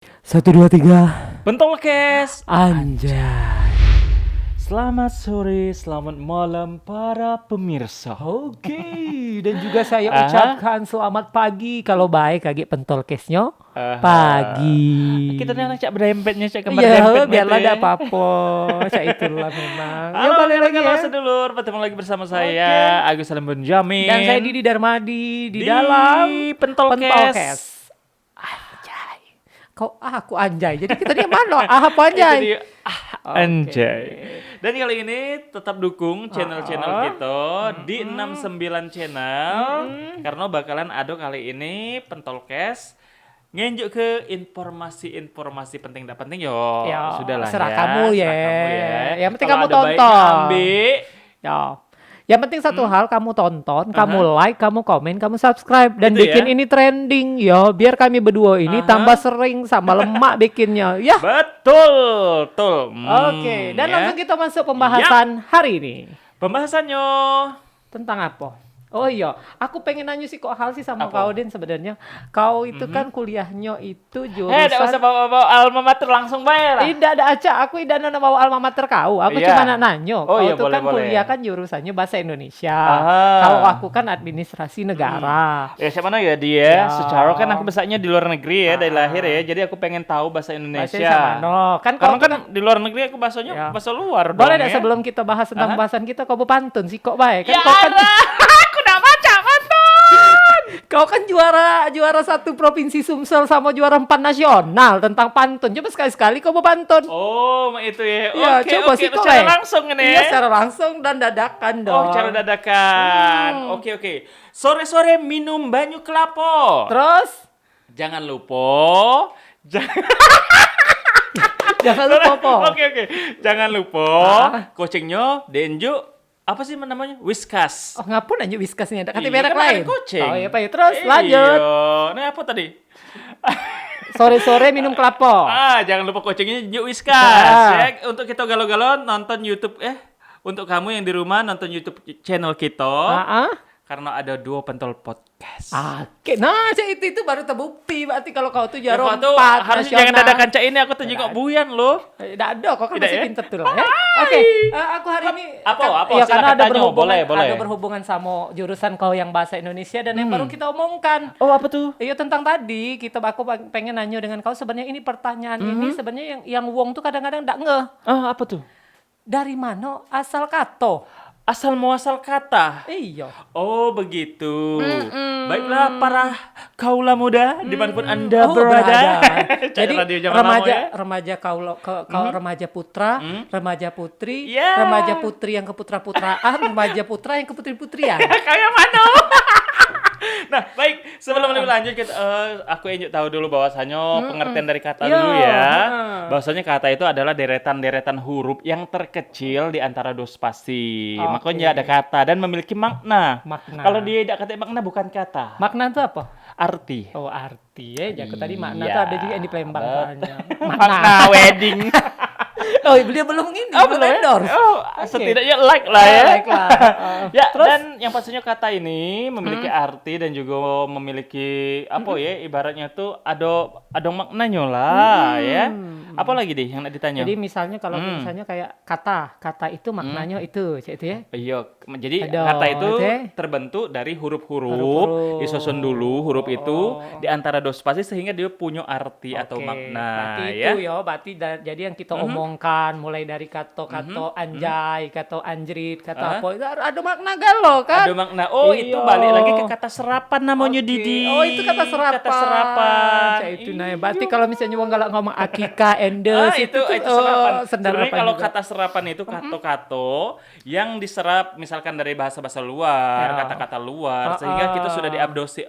Satu dua tiga. Pentolkes. Anjay. Selamat sore, selamat malam para pemirsa. Oke. Dan juga saya Aha. ucapkan selamat pagi kalau baik kaki pentolkesnya. Aha. Pagi. Kita nih cak berempetnya cak kembar Iya, dempet biarlah gitu ada ya. apa-apa. Cak itulah memang. Halo, balik lagi ya. sedulur, bertemu lagi bersama saya Agus Salam Benjamin. Dan saya Didi Darmadi di dalam Pentolkes. Anjay. Aku anjay. Jadi kita dia mana? Apa anjay? Itu dia, anjay. Dan kali ini tetap dukung channel-channel kita di 69 channel karena bakalan ada kali ini Pentolkes ngenjuk ke informasi-informasi penting dan penting yo. Ya, Sudahlah serah ya. kamu ya. Serah kamu ya. Yang penting Kalau kamu ada baiknya tonton. ambil. Ya. Yang penting satu hal, kamu tonton, kamu like, kamu komen, kamu subscribe dan Gitu bikin ya? ini trending yo, biar kami berdua ini tambah sering sama lemak bikinnya. Ya. Betul, betul. Oke, dan ya. langsung kita masuk pembahasan hari ini. Pembahasannya Tentang apa? Oh iya, aku pengen nanya sih kok hal sih sama Apa? kau Din sebenarnya. Kau itu kan kuliahnya itu tidak usah jurusan bawa-bawa alma mater langsung bayar lah. tidak ada acak, aku tidak nak bawa alma mater kau. Aku Iya. cuma nak nanya. Oh Kau iya, tuh boleh, kan boleh. kuliah kan jurusannya bahasa Indonesia. Aha. Kalau aku kan administrasi negara. Ya siapa ya dia? Ya. Secara kan aku besarnya di luar negeri ya dari lahir ya. Jadi aku pengen tahu bahasa Bahasa Indonesia. sama Kan Karena kau kan di luar negeri aku bahasanya Ya. bahasa luar boleh dong dah ya. sebelum kita bahas tentang pembahasan kita kau berpantun sih kok baik kan Ya kau kan Allah, aku udah baca pantun. kau kan juara satu provinsi Sumsel sama juara 4 nasional tentang pantun. Coba sekali-sekali kau berpantun. Oh, itu ya. Ya, Oke, coba oke. sih kau Secara baik. langsung ini. Iya, secara langsung dan dadakan dong. Oh, cara dadakan. Oke, oke. Sore-sore minum banyu kelapa. Terus Jangan lupa. jangan lupa po. Oke, oke. Jangan lupa. Kucingnya denju apa sih namanya? Whiskas. Oh, ngapun aja wiskasnya ada kata Iya, merek kan ada lain. kucing. Oh iya, Pak. Terus lanjut. Iya. Nah, apa tadi? Sore-sore minum kelapa. Jangan lupa kucingnya denju Whiskas. Ah. Ya, untuk kita galau-galau nonton YouTube untuk kamu yang di rumah nonton YouTube channel kita. Karena ada dua pentol podcast. Oke, nah itu baru terbukti berarti kalau kau tuh Ya, juara kau tuh 4 harusnya jangan dadakan cak ini aku tuh juga buyan loh. Tidak ada, kau kan Tidak masih ya? pinter tuh lah ya. Oke, aku hari ini Apa? ya, karena Silakan ada tanya. berhubungan, Boleh. ada berhubungan sama jurusan kau yang bahasa Indonesia dan yang baru kita omongkan. Oh, apa tuh? Iya tentang tadi aku pengen nanya dengan kau sebenarnya ini pertanyaan ini sebenarnya yang wong tuh kadang-kadang ndak ngeh Apa tuh? dari mana asal kato. Asal muasal kata. Iya. Oh, begitu. Baiklah para kaula muda dimanapun Anda berada. Jadi Radio zaman now ya. remaja remaja putra, remaja putri, Ya. remaja putri yang keputra-putraan, remaja putra yang keputri-putrian. Kayak mana? Nah, baik. Sebelum lebih lanjut, aku ingin tahu dulu bahwasannya pengertian dari kata Iya. dulu ya. Bahwasanya kata itu adalah deretan-deretan huruf yang terkecil di antara dua spasi. Oke. Makanya ada kata dan memiliki makna. Makna. Kalau dia tidak kata makna bukan kata. Makna itu apa? Arti. Oh, arti ya. Jago tadi makna Iya. tuh ada juga yang di Palembang soalnya. Makna wedding. Oh, dia belum ini, belum endorse. Setidaknya like lah ya. Like lah. Ya, Terus? dan yang pastinya kata ini memiliki arti dan juga memiliki apa ya, ibaratnya tuh ada maknanya lah ya. Apa lagi deh yang nak ditanya? Jadi misalnya kalau misalnya kayak kata itu maknanya itu, cek itu ya. Iya, jadi Ada, kata itu oke. terbentuk dari huruf-huruf, Huruf-huruf. disusun dulu huruf itu di antara dua spasi sehingga dia punya arti atau Oke, makna berarti ya. itu ya, berarti jadi yang kita omongkan mulai dari kata anjay, kata anjrit, kata apa itu ada makna galau kan? Ada makna. Oh, itu Iya. balik lagi ke kata serapan namanya Oke. Didi. Oh, itu kata serapan. Kata serapan. Cak itu nah, berarti kalau misalnya wong galak ngomong akika, endes itu tuh, serapan. sendal Sebenarnya apa kalau juga. kata serapan itu kato-kato yang diserap misalkan dari bahasa-bahasa luar, Ya. kata-kata luar, sehingga kita sudah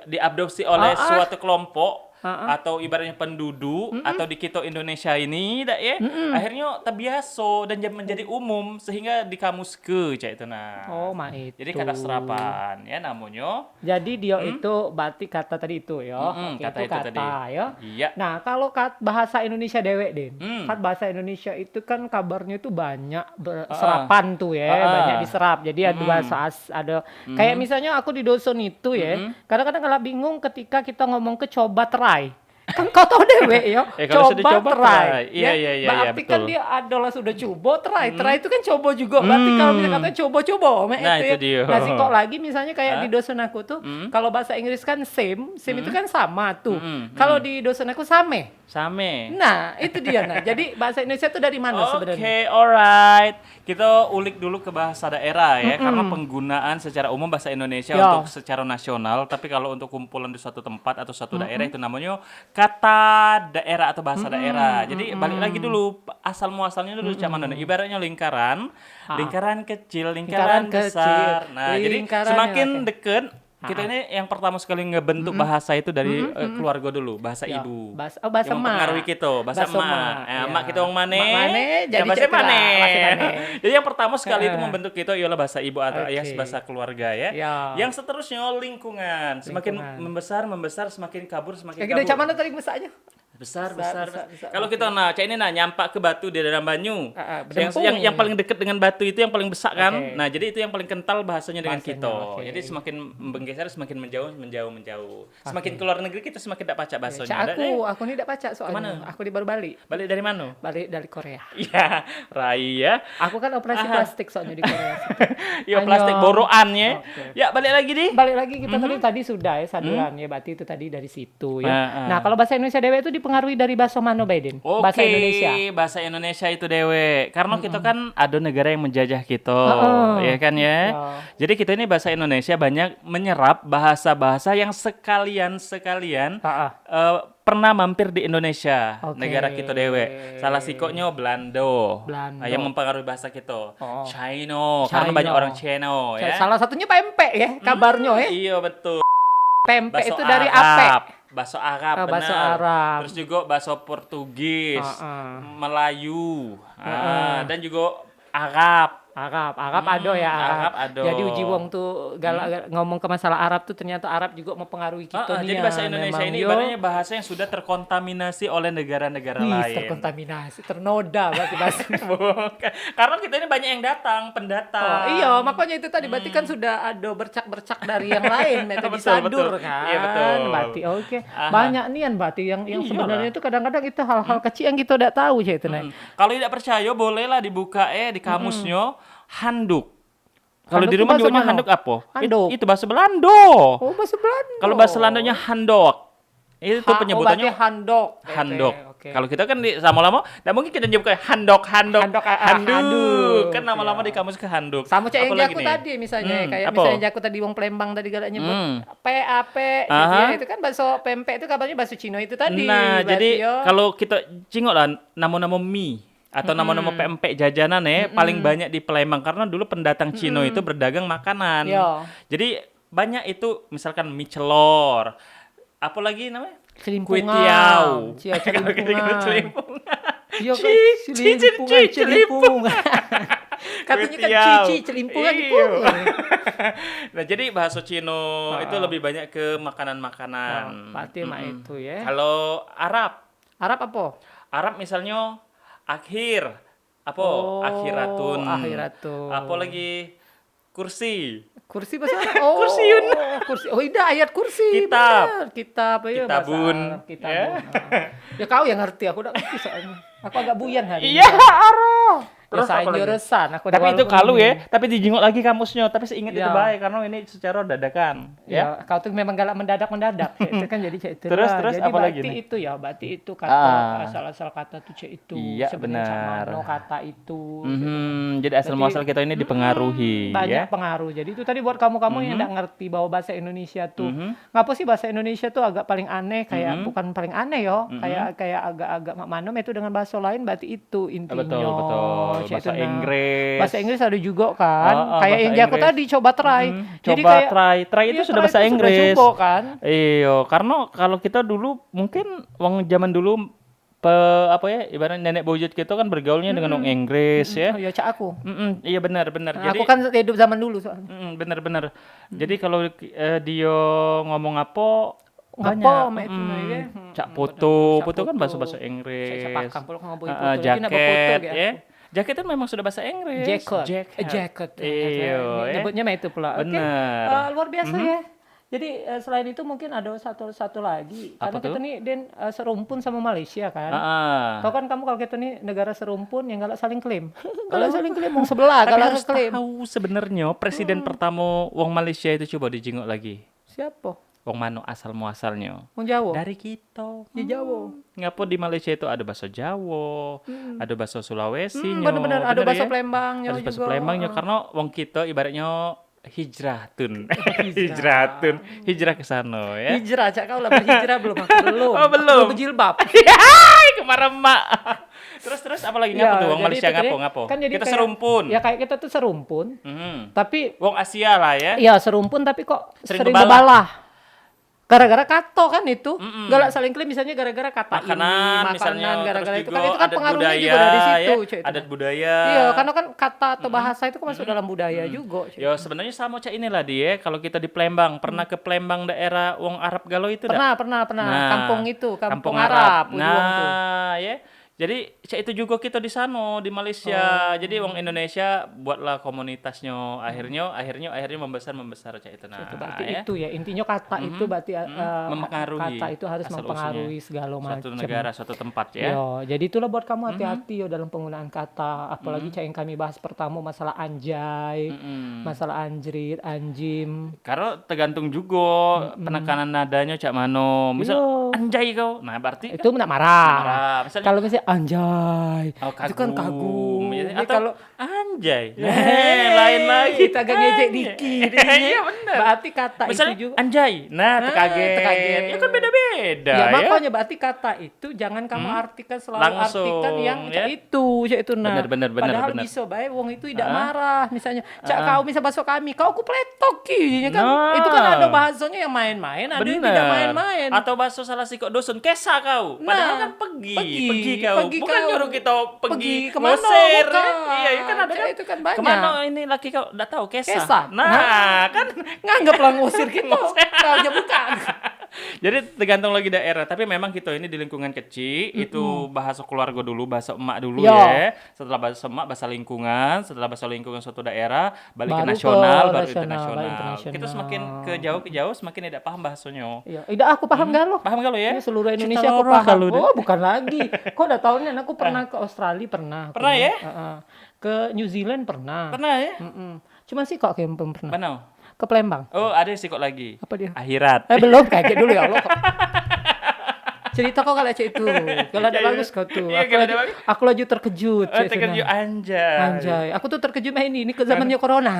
diadopsi oleh suatu kelompok atau ibaratnya penduduk atau di kita Indonesia ini dak ya. Akhirnya terbiasa dan menjadi umum sehingga di kamus cak itu nah. Oh, mak itu. Jadi kata serapan ya namanya. Jadi dia itu berarti kata tadi itu ya. Oke, Kata itu kata tadi. ya. Iya. Nah, kalau bahasa Indonesia dewek, Din. Hmm. Kan bahasa Indonesia itu kan kabarnya itu banyak serapan tuh ya, banyak diserap. Jadi ada bahasa ada kayak misalnya aku di dosen itu ya. Kadang-kadang kalau bingung ketika kita ngomong ke coba try. Kan kau tahu dewe yo. Kalau sudah coba, try. try. Iya, iya, iya, Berarti kan betul. dia adalah sudah coba try. Try itu kan coba juga. Berarti kalau misalnya katanya coba-coba, Nah, itu dia. Nah, sih kok lagi misalnya kayak di dosen aku tuh, kalau bahasa Inggris kan same itu kan sama tuh. Kalau di dosen aku same. Same. Nah, itu dia. Nah, jadi bahasa Indonesia tuh dari mana sebenarnya? Oke, alright. Kita ulik dulu ke bahasa daerah ya, karena penggunaan secara umum bahasa Indonesia Ya. untuk secara nasional, tapi kalau untuk kumpulan di suatu tempat atau suatu daerah itu namanya kata daerah atau bahasa daerah. Jadi balik lagi dulu asal muasalnya dulu zaman mana? Ibaratnya lingkaran, lingkaran kecil, lingkaran Lingkaran besar. kecil, Nah, jadi lingkaran semakin yang- deket kita ini yang pertama sekali ngebentuk bahasa itu dari keluarga dulu, bahasa Ya, ibu. bahasa yang emak. mempengaruhi kita, bahasa Bahasa emak. emak, Ya, ya. emak kita wong mane. Mak mane, jadi bahasa cek lah, mane. bahasa mane. Jadi yang pertama sekali itu membentuk kita ialah bahasa ibu atau ayah, Oke. bahasa keluarga ya. Ya. Yang seterusnya lingkungan. Semakin membesar, semakin kabur, semakin Kayak gede kabur. mana tadi besarnya? Besar. besar. Kalau kita cak ini nyampak ke batu di dalam banyu. Yang, berdempung. yang paling dekat dengan batu itu yang paling besar kan. Oke. Nah, jadi itu yang paling kental bahasanya dengan Bahasanya, kita. oke. Jadi semakin menggeser semakin menjauh. Semakin keluar negeri kita semakin tak pacak bahasanya. Cak aku ini tidak baca soalnya. Kemana? Aku di baru balik. Balik dari mana? Balik dari Korea. Iya, Rai ya. Aku kan operasi plastik soalnya di Korea. Iya, Annyeong. plastik boroannya. Oke. Ya, balik lagi di. Balik lagi kita tadi sudah ya saduran ya berarti itu tadi dari situ ya. Ah. Nah, kalau bahasa Indonesia dewe itu dipengaruhi dari bahasa mana Biden? Oke, Bahasa Indonesia. bahasa Indonesia itu dewe. Karena kita kan ada negara yang menjajah kita, ya kan ya. Ya. Jadi kita ini bahasa Indonesia banyak menyerap bahasa-bahasa yang sekalian pernah mampir di Indonesia, Oke. negara kita dewe. Salah sikoknya Belando, Belando. yang mempengaruhi bahasa kita. Oh. China, karena China. banyak orang China ya. Salah satunya pempek ya kabarnya ya. Iya betul. Pempek Bahasa itu dari Arab. ape? Bahasa Arab, Oh, benar. bahasa Arab. Terus juga bahasa Portugis, Melayu, dan juga Arab. Arab ado ya Arab ado. Jadi Uji Wong tuh ngomong ke masalah Arab tuh ternyata Arab juga mempengaruhi kita nih. Jadi bahasa Indonesia ini ibaratnya bahasa yang sudah terkontaminasi oleh negara-negara lain. Terkontaminasi, ternoda berarti bahasa. Bukan. Karena kita ini banyak yang datang, pendatang. Oh, iya, makanya itu tadi berarti kan sudah ada bercak-bercak dari yang lain, metode Betul, sadur betul. kan. Iya, betul. Berarti oke. Aha. Banyak nian berarti yang Iyalah. sebenarnya itu kadang-kadang itu hal-hal kecil yang kita tidak tahu sih itu nah. Kalau tidak percaya bolehlah dibuka di kamusnya handuk. Kalau Handuk di itu rumah bahasa juga mana? handuk apa? Handuk. Itu bahasa Belanda. Oh, bahasa Belanda. Kalau bahasa Belandanya handok. Itu tuh penyebutannya berarti handok. handok. Oke. Kalau kita kan di lama-lama, tidak mungkin kita nyebut kayak handok. Handuk, handuk, Kan lama-lama ya. di kamus ke handuk. Sama kayak yang Apalagi jaku nih? tadi misalnya kayak apa? misalnya jaku tadi wong Palembang tadi galak nyebut PAP Aha. itu kan bahasa pempek itu kabarnya bahasa Cina itu tadi. Nah, Berarti jadi yo, kalau kita cingok lah nama-nama mie atau nama-nama pempek jajanan paling banyak di Palembang karena dulu pendatang Cina itu berdagang makanan. Yo. Jadi banyak itu misalkan mie celor. Apa lagi namanya? celimpungan. Kue tiaw. Cia celimpungan. Celimpungan. Iya kan Celimpungan. celimpungan. Katanya kan Kue tiaw. cici celimpungan Iya. itu. Nah, jadi bahasa Cina itu lebih banyak ke makanan-makanan. Berarti mah itu ya. Kalau Arab Arab apa? misalnya akhir. Apa? Oh, Akhiratun. akhiratun. Apa lagi? Kursi. Kursi bahasa Arab. Oh, Kursiun. kursi. Oh, iya ayat kursi. Kitab. Benar. Kitab ya bahasa Kitabun. Arab. Kitabun. Ya. Ya kau yang ngerti, aku udah ngerti soalnya. Aku agak buyan hari Iya, ini. Arab. Terus Terus saya apa lagi? jurusan. Aku Tapi itu walaupun- kalu ya, tapi dijenguk lagi kamusnya. Tapi seingat itu Iya. baik karena ini secara dadakan. Ya. Ya, kau tuh memang galak mendadak. Itu kan jadi cek itu. Terus, lah. terus jadi apa lagi berarti nih? itu ya, berarti itu kata Ah. asal-asal kata tuh cek itu. Iya, Sebenarnya cak benar. mano kata itu. Jadi asal muasal kita ini dipengaruhi Banyak ya. pengaruh. Jadi itu tadi buat kamu-kamu yang nggak ngerti bahwa bahasa Indonesia tuh ngapa sih bahasa Indonesia tuh agak paling aneh kayak bukan paling aneh yo, kayak agak-agak mak manom itu dengan bahasa lain berarti itu intinya. Betul. Cek Bahasa itu, nah. Inggris. Bahasa Inggris ada juga kan. Kayak bahasa yang jago Inggris. tadi coba try. Jadi Coba kayak try itu iya, sudah try bahasa itu Inggris. Sudah coba kan. Iya, karena kalau kita dulu mungkin wong zaman dulu apa ya ibarat nenek buyut kita kan bergaulnya dengan orang Inggris ya. Oh, ya cak aku. Iya benar. Nah, Jadi aku kan hidup zaman dulu soalnya. benar. Jadi kalau dia ngomong apa banyak. Apa mak itu nah, ya. Cak Cak foto kan foto. bahasa Inggris. Saya pakang pula ngomong foto. Lagi nak Jaket berfoto, ya. Jaket itu memang sudah bahasa Inggris. Jacket. Jacket. Jacket. Iya, ya. Nyebutnya mah itu pula. Oke. Benar. Luar biasa ya. Jadi selain itu mungkin ada satu lagi. Apa Karena tuh? kita nih Den serumpun sama Malaysia kan. Tahu kan kamu kalau kita nih negara serumpun yang galak saling klaim. Galak saling klaim wong sebelah Tapi galak harus klaim. tahu sebenarnya presiden pertama wong Malaysia itu coba dijenguk lagi. Siapa? Wong mano asal muasalnya? Wong Jawa. Dari kita. Ya Jawa. Ngapa di Malaysia itu ada bahasa Jawa, ada bahasa Sulawesi, Bener-bener ada bahasa ya? Palembangnya Ada juga. bahasa Palembangnya karena wong kita ibaratnya hijrah ke sana ya. Hijrah, Cak, kau lah berhijrah belum? Aku belum. Oh, belum. Aku berjilbab. Kemarin mak. Terus apa lagi ngapa tuh wong jadi Malaysia itu tadi, ngapo? kan jadi Kita kayak- serumpun. Ya kayak kita tuh serumpun, tapi Wong Asia lah ya. ya serumpun tapi kok Sering sering bebalah. bebalah. Gara-gara kato kan itu, galak saling klaim misalnya gara-gara kata Makanan ini, misalnya makanan gara-gara terus itu juga kan adat pengaruhnya budaya, juga dari situ, ya, cuy. adat budaya. Iya, karena kan kata atau bahasa itu kan masuk dalam budaya juga, cuy. Ya sebenarnya sama cak inilah dia. Kalau kita di Palembang, pernah ke Palembang daerah Wong Arab Galau itu dah? Pernah. Nah, Kampung itu, kampung Arab, Ujuang tuh. Nah, ya. Jadi cak itu juga kita di sana di Malaysia. Jadi wong Indonesia buatlah komunitasnya. Akhirnya membesar cak itu. Nah, Itu berarti ya. itu ya intinya kata itu berarti Mempengaruhi kata itu harus asal mempengaruhi usulnya. segala macam. Suatu negara, suatu tempat ya. Yo, jadi itulah buat kamu hati-hati yo dalam penggunaan kata, apalagi cak yang kami bahas pertama masalah anjay, masalah anjrit, anjim. Karena tergantung juga penekanan nadanya cak mano. Misal Yo. anjay kau. Nah, berarti Itu nak marah. marah. Misalnya Kalau misalnya anjay, itu kan kagum. kagum. Ya, Jadi atau kalau anjay. Lain lagi. kita agak ngejek dikit. Iya benar. Berarti kata Misalnya itu juga. anjay. Nah, terkaget. terkaget. Ya kan beda-beda Ya, ya. makanya berarti kata itu jangan kamu artikan selalu Langsung, artikan yang ya. cak itu nah. Benar. Padahal bisa baik wong itu tidak marah. Misalnya cak kau bisa masuk kami, kau aku pletok ya kan. Nah. Itu kan ada bahasanya yang main-main, ada yang tidak main-main. Atau bahasa salah sikok dosun kesa kau. Padahal kan pergi kau. Bukan kau. nyuruh kita pergi kemana? ngusir, Bukan. ya. Iya, kan ada kan. Itu kan banyak. Kemana ini laki kau enggak tahu kesa. Kesa. Nah, kan Nganggaplah ngusir kita. Kau aja bukan. jadi tergantung lagi daerah, tapi memang kita ini di lingkungan kecil itu bahasa keluarga dulu, bahasa emak dulu Yo. ya. Setelah bahasa emak, bahasa lingkungan, setelah bahasa lingkungan suatu daerah, balik ke Baru ke nasional, baru nasional, baru internasional. Kita semakin ke jauh semakin tidak paham bahasanya. Iya, tidak aku paham gak lo? Paham gak lo ya? Ini seluruh Cerita Indonesia aku orang paham. kalau deh. Oh, bukan lagi. Kok udah tahu nih, aku pernah ke Australia pernah. Pernah ya? Ke New Zealand pernah. Pernah ya? Cuma sih kok kayak belum pernah. Mana? Ke Palembang. Oh, ada sih kok lagi. Apa dia? Akhirat. Belum kayak dulu ya Allah. Cerita kok kalau cek itu. Kalau ada Iya, bagus kau tuh. iya, kalau ada bagus. Aku lagi terkejut. Oh, cek itu, terkejut nah. anjay. Anjay. Aku tuh terkejut mah ini ke zamannya corona.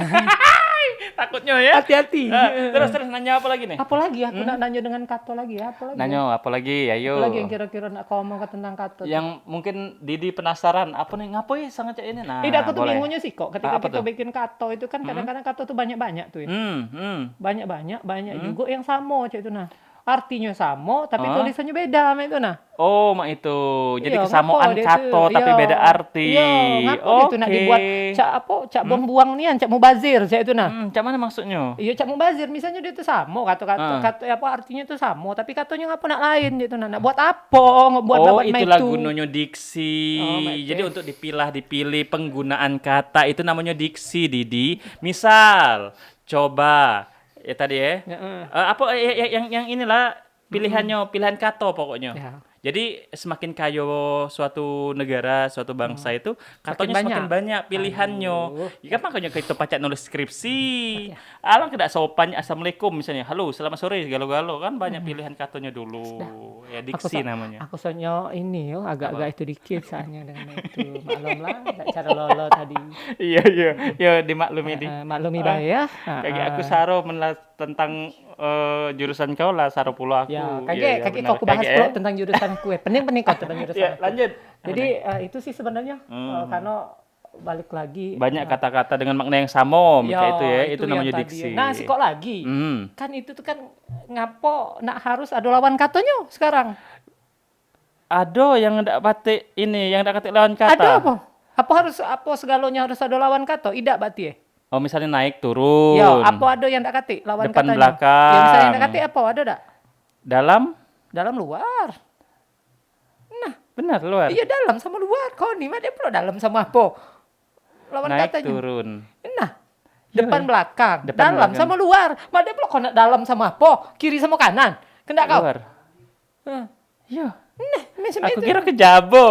Takutnya ya. Hati-hati. Terus nanya apa lagi nih? Apa lagi? Aku nak nanya dengan Kato lagi ya. Apa lagi? Nanya apa lagi? Ayo. Apa lagi yang kira-kira nak kau ngomong tentang Kato? Yang mungkin Didi penasaran apa nih ngapo ya sangat cak ini nah. Tidak, aku tuh boleh. bingungnya sih kok ketika Apa kita tuh? bikin kato itu kan kadang-kadang kato tuh banyak-banyak tuh. Banyak juga yang sama cek itu nah. Artinya sama tapi tulisannya beda sama itu nah. Oh, mak itu. Jadi Iya, kesamaan ngapa dia kato tuh? tapi Iya. beda arti. Iya, ngapa dia tuh nak dibuat cak buang-buang nian, cak mubazir cek itu nah. Cak mana maksudnya? Iya, cak mubazir misalnya dia tuh sama kata apa artinya tuh sama tapi katanya ngapa nak lain gitu nah. Nak buat apa? Buat Oh, dapat itulah itu. gunanya diksi. Oh, my Jadi God. untuk dipilih penggunaan kata itu namanya diksi, Didi. Misal, coba ya tadi ya. Apa yang inilah pilihan kata pokoknya. Ya. Jadi semakin kaya suatu negara, suatu bangsa itu katanya semakin banyak pilihannya. Ya kan makanya kita pacak nulis skripsi. Alang tidak sopan assalamualaikum misalnya. Halo, selamat sore galo-galo kan banyak pilihan katanya dulu. Ya diksi namanya. Aku soalnya ini yo agak-agak itu dikit soalnya dengan itu. Maklumlah cara lolo tadi. Iya. Ya dimaklumi di. Maklumi bae ya. Kayak aku saro menelas tentang jurusan kau lah saro pula aku. Ya, Iya, kakek benar. kau bahas Kakek, pula tentang jurusan kue. Pening kau tentang jurusan. Ya, aku. lanjut. Jadi itu sih sebenarnya karena balik lagi Banyak kata-kata dengan makna yang sama, ya, kayak itu ya. Itu yang namanya tadi. diksi. Nah, sih kok lagi. Hmm. Kan itu tuh kan ngapo nak harus ada lawan katanya sekarang. Ada yang ndak batik ini, yang ndak katik lawan kata. Ada apa? Apa segalanya harus ada lawan kata? Tidak berarti ya? Oh, misalnya naik turun. Ya, apa ada yang tak katik lawan Depan, katanya? belakang. Ya, misalnya yang tak katik apa? Ada tak? Dalam? Dalam luar. Benar, luar. Iya dalam sama luar. Kau nih mah dia perlu dalam sama apa? Lawan Naik katanya. turun. Nah, Depan belakang, Depan dalam belakang. sama luar. Made blok kena dalam sama apa? Kiri sama kanan. Kena kau. Keluar. Heh. Iya. Nah, macam Aku itu. kira kejabo.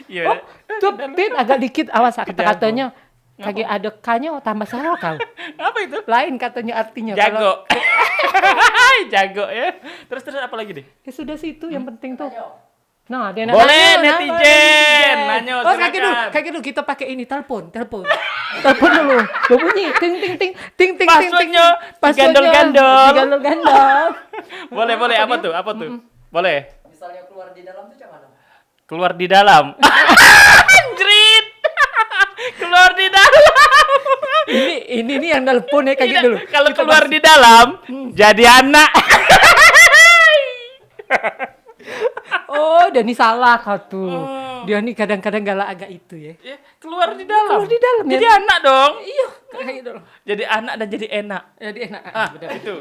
Iya. Oh, tuh Tin agak dikit awas kata-katanya. Kaki ada kanya tambah salah kau. Apa itu? Lain katanya artinya. Jago. Jago ya. Terus apa lagi deh? Ya sudah sih itu yang penting tuh. Nah, dia Boleh, nanya, netizen. Nanya, Oh, silakan. kaki dulu kita pakai ini telepon dulu. Lo bunyi ting ting ting ting ting ting. Passwordnya digandol-gandol. Digandol-gandol. Boleh. Apa tuh? Boleh. Misalnya keluar di dalam tuh gimana? Keluar di dalam. Anjrit. Keluar di dalam. Ini nih yang nelpon ya kaki Tidak, dulu. kalau keluar di dalam jadi anak. Oh, Dani salah kau tuh. Oh. Dia nih kadang-kadang galak agak itu ya. Ya, keluar di dalam. Keluar di dalam, ya. Jadi anak dong. Iya, kayak gitu. Jadi anak dan jadi enak. Jadi enak. Itu.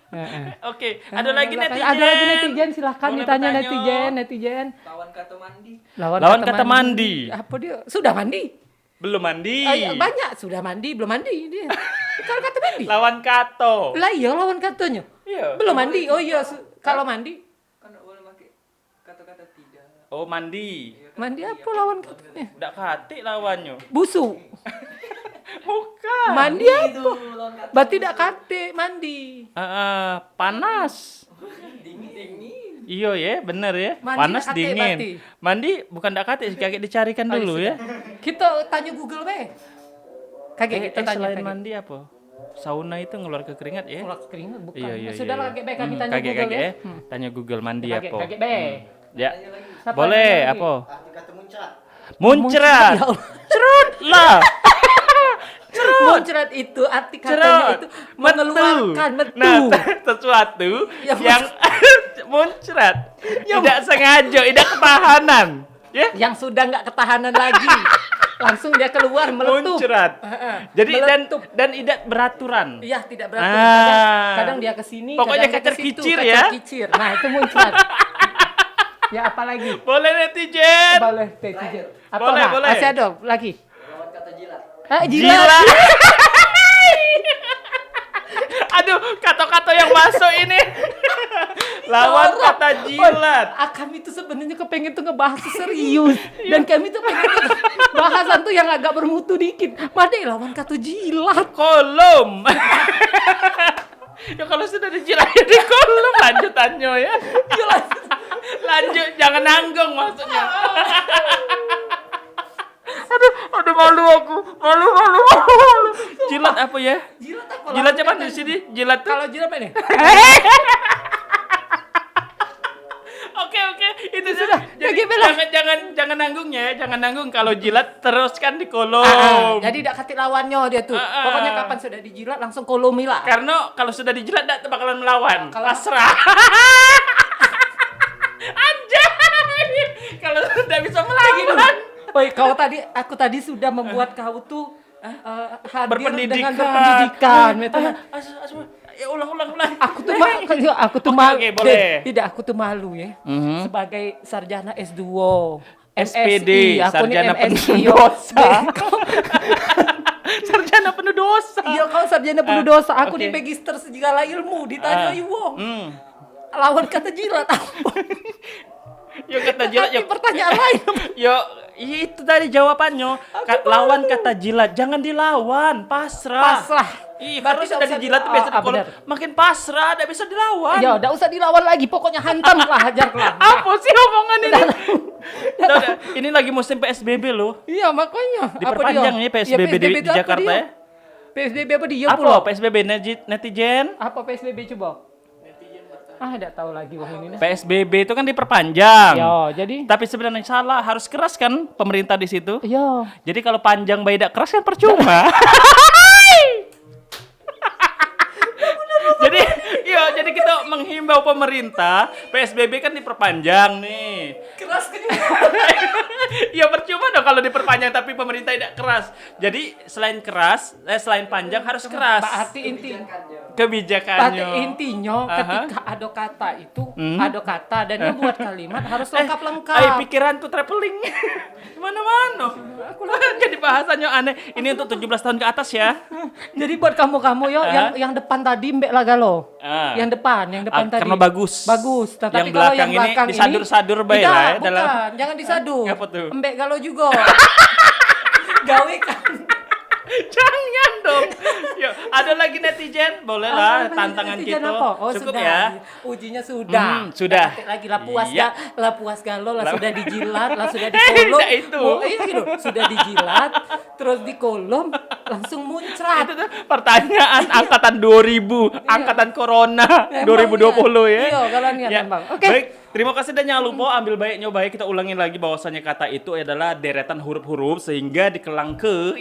Heeh. Oke, ada lagi netizen. Ada lagi netizen, silahkan Boleh ditanya bertanya. netizen. Lawan kata mandi. Lawan kata mandi. Apa dia? Sudah mandi? Belum mandi. Banyak sudah mandi, belum mandi dia. Kalau kata mandi. Lawan kato. Lah iya lawan katanya. Iya. Belum mandi. Oh iya, kalau mandi. Kan nggak boleh pakai kata-kata tidak. Oh, mandi. Mandi apa lawan katanya? Ndak kati lawannya. Busuk. Bukan. Mandi apa? Lawan kata Berarti tidak kate mandi. Panas. dingin. Iya ya, bener ya. Mandi Panas ndak kate dingin. berarti. Mandi bukan ndak kati, kayak dicarikan Oh, dulu iya, ya. Kita tanya Google be. Kaget kita tanya Selain kaget. mandi apa? Sauna itu ngeluar keringat ya? Keluar keringat bukan. Iya. Sudah lah kaget be kami tanya Kaget Google ya. Tanya Google mandi Kaget apa? kaget be. Ya. Siapa Boleh yang lagi? apa? Arti kata muncrat. Muncrat. Ya Allah. Cerut lah. Muncrat itu arti katanya Cerut. itu mengeluarkan metu. Nah, sesuatu Ya, yang muncrat. Tidak sengaja, tidak ketahanan. Ya? Yang sudah nggak ketahanan lagi. Langsung dia keluar meletup. Muncrat. Jadi Meletup. dan tidak beraturan. Iya, tidak berarti Ah. kadang dia ke sini, Pokoknya kadang dia ke situ, kecer-kicir ya. kecer-kicir. Nah, itu muncrat. Ya, apa lagi? Boleh netizen. Boleh, netizen. Apa Boleh, Nak? boleh. Masih ada lagi. Lawan kata jilat. Jilat. Gila. Aduh, kata-kata yang masuk ini. Lawan Jorok. kata jilat. Kami tuh sebenarnya kepengen tuh ngebahas serius. Dan kami tuh pengen bahasan tuh yang agak bermutu dikit. Made lawan kata jilat. Kolom. Ya kalau sudah dijilat ya di kolom lanjutannya ya. Lanjut, jangan nanggung maksudnya. Aduh malu aku. Malu. Jilat apa ya? Jilat apa? Jilat Lawan apa kata di sini? Jilat tuh. Kalau jilat apa nih? Oke, itu sudah. Jadi jangan nanggungnya, jangan nanggung kalau jilat teruskan di kolom. Jadi tidak kati lawannya dia tuh. Pokoknya kapan sudah dijilat langsung kolomi lah. Karena kalau sudah dijilat tidak bakalan melawan. Kalau- Pasrah. Anjay. Kalau tidak bisa melawan. Woi, aku tadi sudah membuat kau tuh hadir Berpendidikan. dengan berpendidikan. Ya ulang. Aku tuh malu. Oke, boleh. Tidak, aku tuh malu ya. Sebagai sarjana S2. SPD, MSI, aku nih sarjana MSI, penuh yo. dosa. Sarjana penuh dosa. Iya, kau sarjana penuh dosa. Aku oke. di magister segala ilmu. Ditanya wong. Hmm. Lawan kata jilat apa? Yuk kata jilat, Tapi yuk. pertanyaan lain. Yo, itu tadi jawabannya. Lawan kata jilat, jangan dilawan, pasrah. Pasrah. Iya, Berarti kalau sudah nggak usah dijilat tuh biasa di kolom, benar. makin pasrah, tidak bisa dilawan. Ya, udah usah dilawan lagi. Pokoknya hantam lah, hajar lah. Apa sih omongan ini? Udah, ini lagi musim PSBB loh. Iya, makanya. Diperpanjang ya PSBB di itu apa Jakarta dia? ya. PSBB apa dia Apa pula? PSBB netizen? Apa PSBB coba? Enggak tahu lagi wah ini. PSBB itu kan diperpanjang. Ya, jadi Tapi sebenarnya salah, harus keras kan pemerintah di situ. ya. Jadi kalau panjang bayi tidak keras kan percuma. jadi kita menghimbau himbau pemerintah, PSBB kan diperpanjang nih. Keras kan? Ya percuma dong kalau diperpanjang tapi pemerintah tidak keras. Jadi selain panjang harus keras. Berarti Kebijakannya. intinya Aha. ketika ada kata itu, ada kata dan dia buat kalimat harus lengkap-lengkap. Ayo pikiranku traveling. Mana-mana. Jadi bahasanya aneh. Ini untuk 17 tahun ke atas ya. Jadi buat kamu yo yang depan tadi mbek lagalo. Yang depan tadi. Karena bagus. Bagus. Yang Tetapi kalau belakang yang belakang ini disadur-sadur baik tidak, lah ya, bukan. dalam- Jangan disadur. Apa tuh? Mbek galo juga. Gawe kan. Jangan dong. Yuk, ada lagi netizen, boleh lah tantangan Netizen kita. apa? Oh, Cukup sudah. ya. Ujinya sudah. Sudah. Kita lagi lah puas Iya. lah puas galo lah sudah dijilat, lah sudah dikolom. Tidak itu. Oh, iya gitu. Sudah dijilat, terus dikolom, langsung muncrat. Itu tuh pertanyaan angkatan 2000, angkatan corona Emang 2020 ya. Iya, kalau niat Ya. Bang. Oke. Baik, terima kasih dan jangan lupa ambil baiknya baik, kita ulangin lagi bahwasannya kata itu adalah deretan huruf-huruf sehingga dikelangke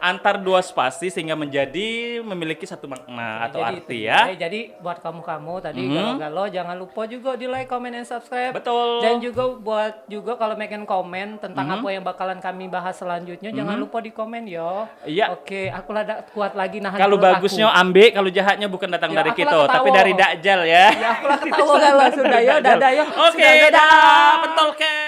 antar dua spasi sehingga memiliki satu makna atau arti ya. Jadi buat kamu tadi galau-galau jangan lupa juga di like, comment, and subscribe. Betul. Dan juga buat kalau making komen tentang apa yang bakalan kami bahas selanjutnya jangan lupa di komen yo. Iya. Oke, aku lah kuat lagi nahan Kalau perut bagusnya aku. ambil, kalau jahatnya bukan datang Ya, dari aku kita, lah tapi ketawa. dari Dajjal ya. Ya aku lah ketawa galau sudah ya, dadah ya. Oke, Sudah, dadah, pentolkes.